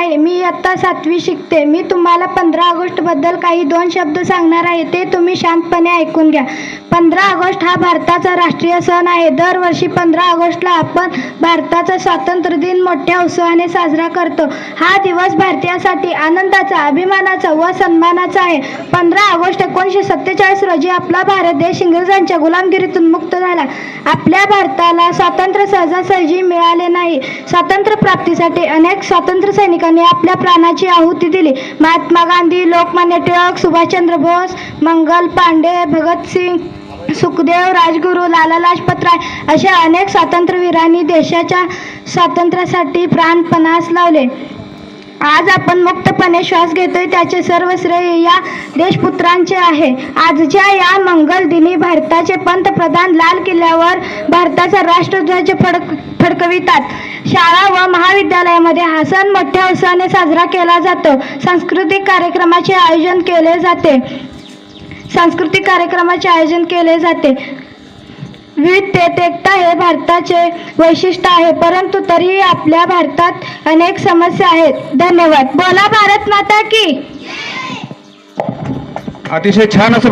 आहे. मी इयत्ता 7वी शिकते. मी तुम्हाला 15 ऑगस्ट बद्दल काही 2 शब्द सांगणार आहे. ते तुम्ही शांतपणे ऐकून घ्या. 15 ऑगस्ट हा भारताचा राष्ट्रीय सण आहे. दरवर्षी 15 ऑगस्टला आपण भारताचा स्वातंत्र्य दिन मोठ्या उत्साहाने साजरा करतो. हा दिवस भारतीयांसाठी आनंदाचा, अभिमानाचा व सन्मानाचा आहे. 15 ऑगस्ट 1947 रोजी आपला भारत देश इंग्रजांच्या गुलामगिरीतून मुक्त झाला. आपल्या भारताला स्वातंत्र्य सहजासहजी मिळाले नाही. स्वातंत्र्य प्राप्तीसाठी अनेक स्वातंत्र्य सैनिकांनी आपल्या प्राणाची आहुती दिली. महात्मा गांधी, लोकमान्य टिळक, सुभाषचंद्र बोस, मंगल पांडे, भगतसिंग, सुखदेव, राजगुरू, लाला लाजपत राय अशा अनेक स्वातंत्र्यवीरांनी देशाच्या स्वातंत्र्यासाठी प्राणपणास लावले. आज आपण मुक्तपणे श्वास घेतोय त्याचे सर्व श्रेय या देशपुत्रांचे आहे. आजच्या या मंगल दिनी भारताचे पंतप्रधान लाल किल्ल्यावर भारताचा राष्ट्रध्वज फडकवितात. शाळा व महाविद्यालयामध्ये हा सण मोठ्या उत्साहाने साजरा केला जातो. सांस्कृतिक कार्यक्रमाचे आयोजन केले जाते. विविधतेत एकता हे भारताचे वैशिष्ट्य आहे. परंतु तरीही आपल्या भारतात अनेक समस्या आहेत. धन्यवाद. बोला भारत माता की. अतिशय छान असं